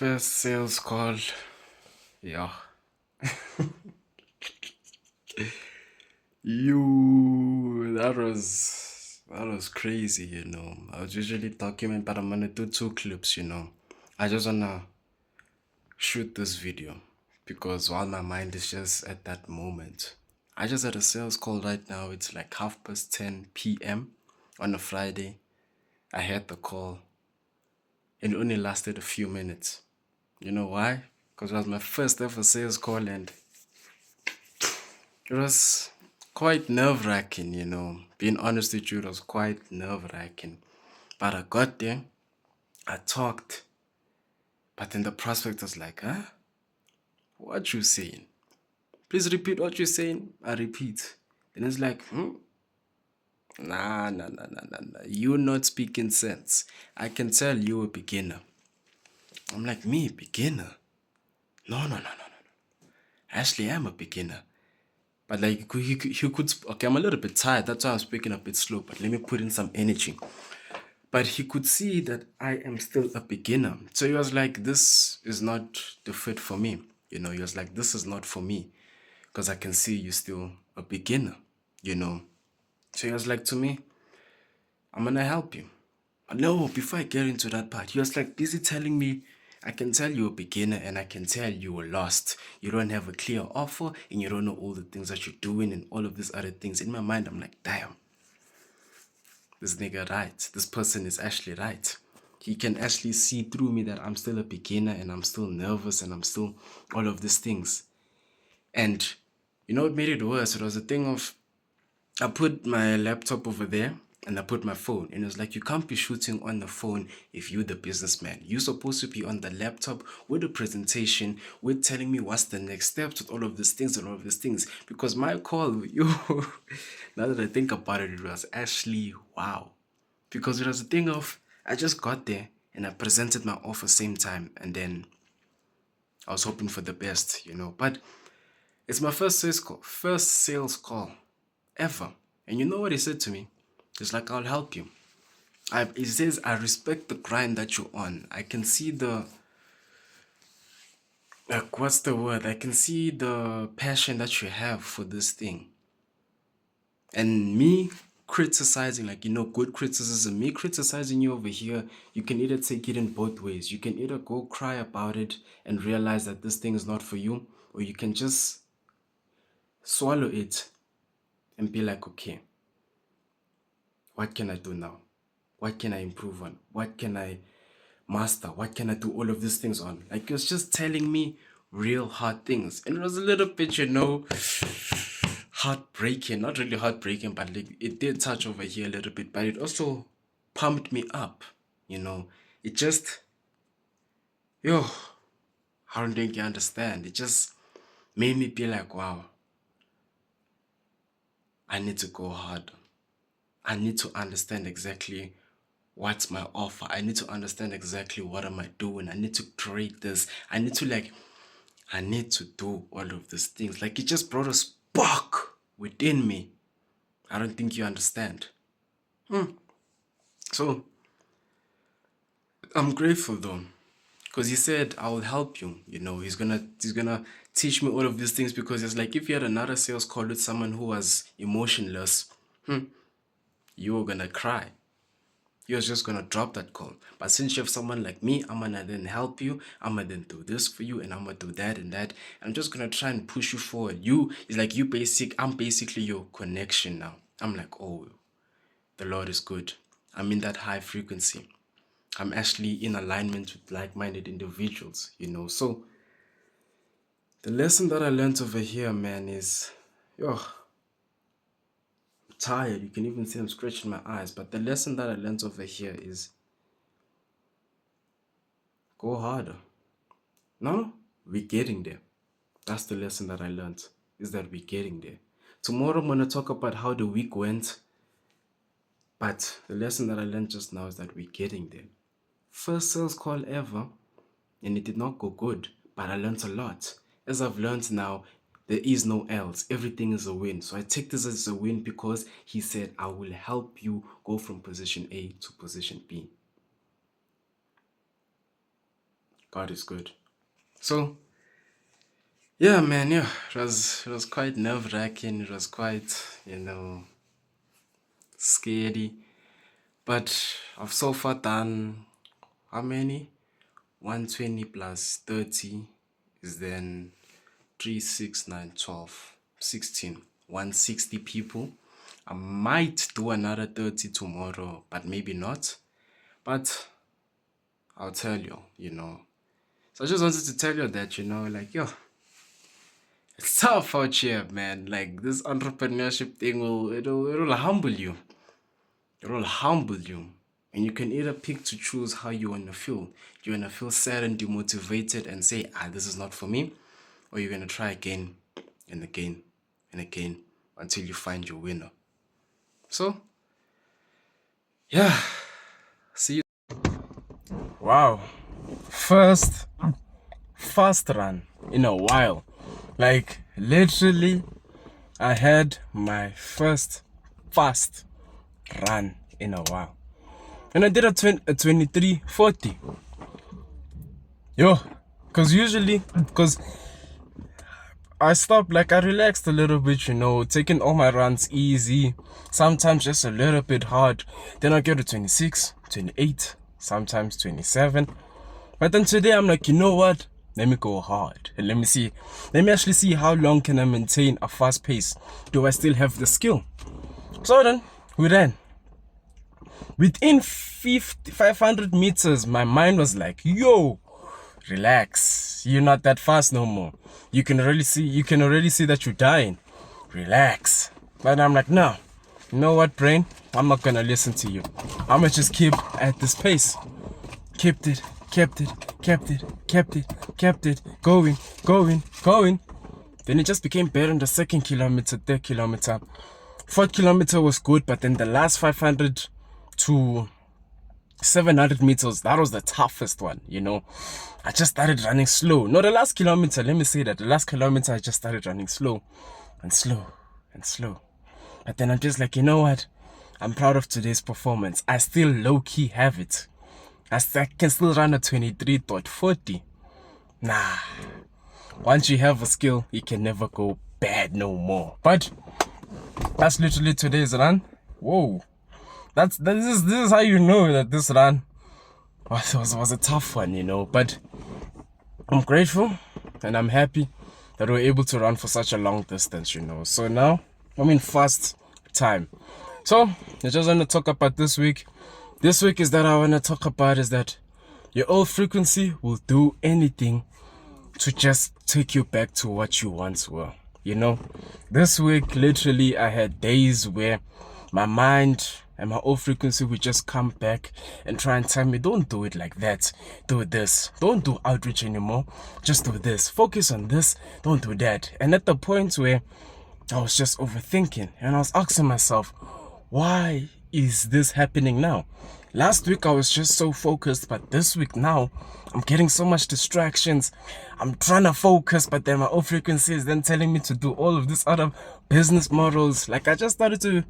First sales call. Yeah. That was crazy. I was usually document, but I'm gonna do two clips. I just wanna shoot this video because while my mind is just at that moment. I just had a sales call right now. It's like 10:30 p.m. on a Friday. I had the call and it only lasted a few minutes. You know why? Because it was my first ever sales call and it was quite nerve wracking. Being honest with you, it was quite nerve wracking. But I got there, I talked, but then the prospect was like, huh? What you saying? Please repeat what you're saying. I repeat. Then it's like, nah, nah, nah, nah, nah, nah. You're not speaking sense. I can tell you're a beginner. I'm like, me, beginner? No, no, no, no, no. Actually, I'm a beginner. But like, okay, I'm a little bit tired. That's why I'm speaking a bit slow, but let me put in some energy. But he could see that I am still a beginner. So he was like, this is not the fit for me. He was like, this is not for me because I can see you're still a beginner, you know. So he was like to me, I'm going to help you. No, before I get into that part, he was like busy telling me, I can tell you're a beginner and I can tell you were lost. You don't have a clear offer and you don't know all the things that you're doing and all of these other things. In my mind, I'm like, damn, this nigga right. This person is actually right. He can actually see through me that I'm still a beginner and I'm still nervous and I'm still all of these things. And what made it worse? It was a thing of I put my laptop over there and I put my phone. And it was like, you can't be shooting on the phone if you're the businessman. You're supposed to be on the laptop with the presentation, with telling me what's the next steps, with all of these things and all of these things. Because my call with you, now that I think about it, it was actually wow. Because it was a thing of, I just got there and I presented my offer same time. And then I was hoping for the best. But it's my first sales call ever. And you know what he said to me? He's like, I'll help you. He says, I respect the grind that you're on. I can see what's the word? I can see the passion that you have for this thing. And me criticizing, good criticism, me criticizing you over here, you can either take it in both ways. You can either go cry about it and realize that this thing is not for you, or you can just swallow it and be like, okay, what can I do now? What can I improve on? What can I master? What can I do all of these things on? Like, it was just telling me real hard things. And it was a little bit, heartbreaking. Not really heartbreaking, but like it did touch over here a little bit. But it also pumped me up. It just, yo, I don't think you understand. It just made me be like, wow, I need to go harder. I need to understand exactly what's my offer. I need to understand exactly what am I doing. I need to create this. I need to do all of these things. Like, it just brought a spark within me. I don't think you understand. So I'm grateful though. Because he said, I will help you. He's gonna teach me all of these things because it's like if you had another sales call with someone who was emotionless, you were gonna cry. You're just gonna drop that call. But since you have someone like me, I'm gonna then help you. I'm gonna then do this for you, and I'm gonna do that and that. I'm just gonna try and push you forward. I'm basically your connection now. I'm like, oh, the Lord is good. I'm in that high frequency. I'm actually in alignment with like-minded individuals. So the lesson that I learned over here, man, is, yo, I'm tired. You can even see I'm scratching my eyes. But the lesson that I learned over here is go harder. No, we're getting there. That's the lesson that I learned, is that we're getting there. Tomorrow I'm going to talk about how the week went, but the lesson that I learned just now is that we're getting there. First sales call ever, and it did not go good, but I learned a lot. As I've learned now, there is no else. Everything is a win. So I take this as a win because he said, I will help you go from position A to position B. God is good. So yeah, man, yeah, it was quite nerve wracking. It was quite, scary. But I've so far done how many? 120 plus 30 is then 3, 6, 9, 12, 16. 160 people. I might do another 30 tomorrow, but maybe not. But I'll tell you, So I just wanted to tell you that, like, yo, it's tough out here, man. Like, this entrepreneurship thing it'll humble you. It'll humble you. And you can either pick to choose how you want to feel. You want to feel sad and demotivated and say, this is not for me. Or you're going to try again and again and again until you find your winner. So, yeah. See you. Wow. First fast run in a while. Like, literally, I had my first fast run in a while. And I did a 23:40. Yo, because I stopped, like I relaxed a little bit, taking all my runs easy, sometimes just a little bit hard. Then I get to 26, 28, sometimes 27. But then today I'm like, you know what? Let me go hard and let me actually see how long can I maintain a fast pace. Do I still have the skill? So then we ran. Within 500 meters, my mind was like, yo, relax. You're not that fast no more. You can already see that you're dying. Relax. But I'm like, no. You know what, brain? I'm not gonna listen to you. I'm gonna just keep at this pace. Kept it. Going. Then it just became better in the second kilometer, third kilometer. Fourth kilometer was good, but then the last 500 to 700 meters, that was the toughest one, I just started running slow. No, the last kilometer, let me say that. The last kilometer, I just started running slow. But then I'm just like, you know what? I'm proud of today's performance. I still low-key have it. I can still run a 23:40. Nah. Once you have a skill, you can never go bad no more. But that's literally today's run. Whoa. This is how you know that this run was a tough one, But I'm grateful and I'm happy that we're able to run for such a long distance, So now I'm in fast time. So I just want to talk about this week. This week is that your old frequency will do anything to just take you back to what you once were. This week, literally, I had days where my mind and my old frequency would just come back and try and tell me, don't do it like that. Do this. Don't do outreach anymore. Just do this. Focus on this. Don't do that. And at the point where I was just overthinking and I was asking myself, why is this happening now? Last week I was just so focused, but this week now I'm getting so much distractions. I'm trying to focus, but then my old frequency is then telling me to do all of these other business models. Like, I just started to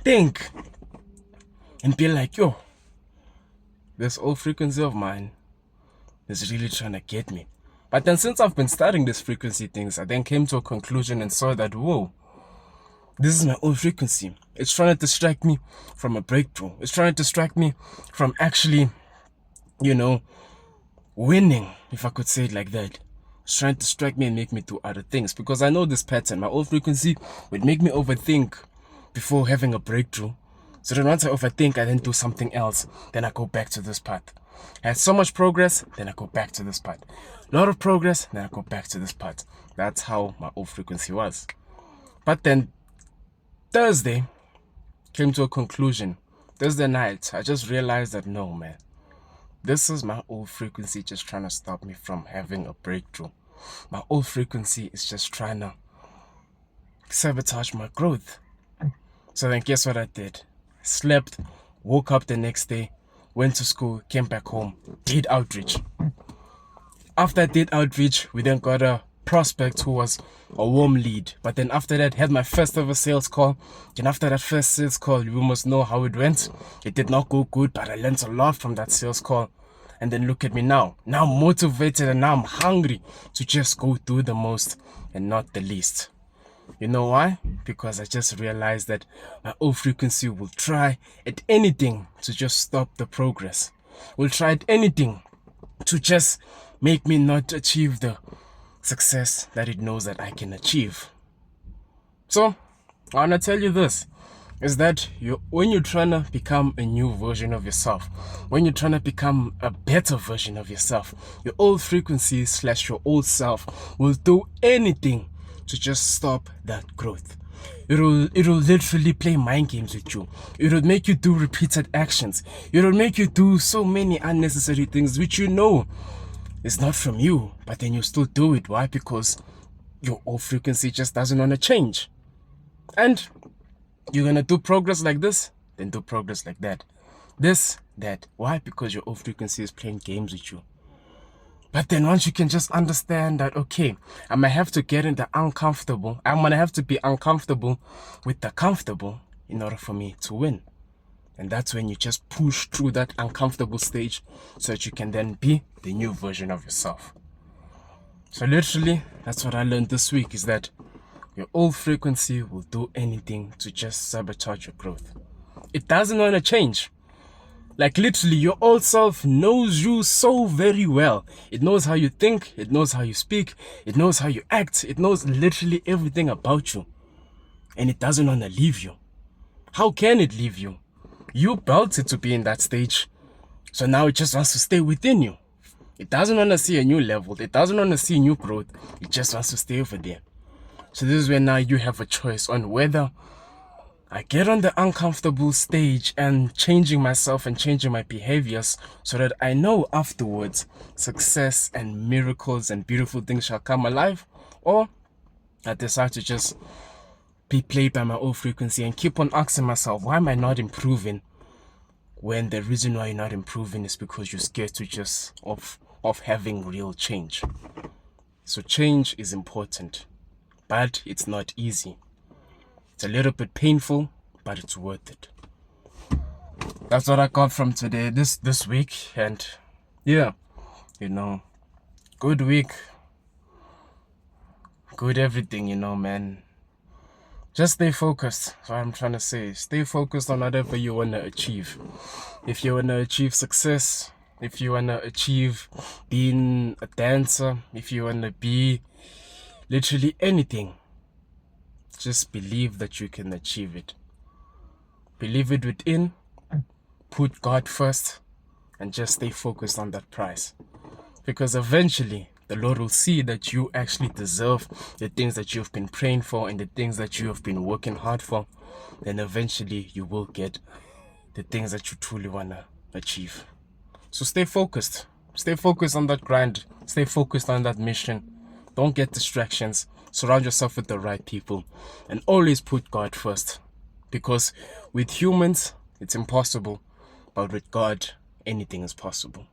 think and be like, yo, this old frequency of mine is really trying to get me. But then since I've been studying these frequency things, I then came to a conclusion and saw that, whoa, this is my old frequency. It's trying to distract me from a breakthrough. It's trying to distract me from actually, winning, if I could say it like that. It's trying to distract me and make me do other things. Because I know this pattern. My old frequency would make me overthink before having a breakthrough. So then once I overthink, I then do something else. Then I go back to this part. I had so much progress, then I go back to this part. A lot of progress, then I go back to this part. That's how my old frequency was. But then Thursday came to a conclusion. Thursday night, I just realized that no, man. This is my old frequency just trying to stop me from having a breakthrough. My old frequency is just trying to sabotage my growth. So then guess what I did? Slept, woke up the next day, went to school, came back home, did outreach. After I did outreach, we then got a prospect who was a warm lead. But then after that, had my first ever sales call. And after that first sales call, you must know how it went. It did not go good, but I learned a lot from that sales call. And then look at me now. Now I'm motivated and now I'm hungry to just go do the most and not the least. You know why? Because I just realized that my old frequency will try at anything to just stop the progress. Will try at anything to just make me not achieve the success that it knows that I can achieve. So, I want to tell you this, is that when you're trying to become a new version of yourself, when you're trying to become a better version of yourself, your old frequency / your old self will do anything to just stop that growth. It'll literally play mind games with you. It'll make you do repeated actions. It'll make you do so many unnecessary things which you know is not from you, but then you still do it. Why? Because your old frequency just doesn't want to change. And you're gonna do progress like this, then do progress like that. This, that. Why? Because your old frequency is playing games with you. But then once you can just understand that, okay, I might have to get in the uncomfortable. I'm gonna have to be uncomfortable with the comfortable in order for me to win. And that's when you just push through that uncomfortable stage so that you can then be the new version of yourself. So literally, that's what I learned this week, is that your old frequency will do anything to just sabotage your growth. It doesn't want to change. Like literally, your old self knows you so very well. It knows how you think, it knows how you speak, it knows how you act, it knows literally everything about you. And it doesn't want to leave you. How can it leave you? You built it to be in that stage. So now it just wants to stay within you. It doesn't want to see a new level. It doesn't want to see new growth. It just wants to stay over there. So this is where now you have a choice on whether I get on the uncomfortable stage and changing myself and changing my behaviors so that I know afterwards success and miracles and beautiful things shall come alive, or I decide to just be played by my old frequency and keep on asking myself, why am I not improving? When the reason why you're not improving is because you're scared to just of having real change. So change is important, but it's not easy. It's a little bit painful, but it's worth it. That's what I got from today, this week. And yeah, good week, good everything, man. Just stay focused. That's what I'm trying to say. Stay focused on whatever you want to achieve. If you want to achieve success, if you want to achieve being a dancer, if you want to be literally anything, just believe that you can achieve it. Believe it within, put God first, and just stay focused on that prize. Because eventually, the Lord will see that you actually deserve the things that you've been praying for and the things that you have been working hard for. Then eventually, you will get the things that you truly want to achieve. So stay focused. Stay focused on that grind. Stay focused on that mission. Don't get distractions. Surround yourself with the right people. And always put God first. Because with humans, it's impossible. But with God, anything is possible.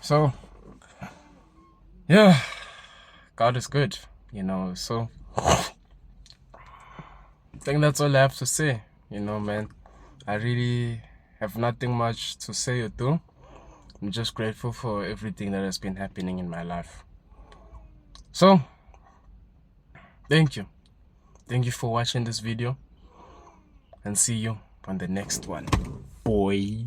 So, yeah, God is good, so I think that's all I have to say, man. I really have nothing much to say or do. I'm just grateful for everything that has been happening in my life. So, thank you. Thank you for watching this video, and see you on the next one. Boy.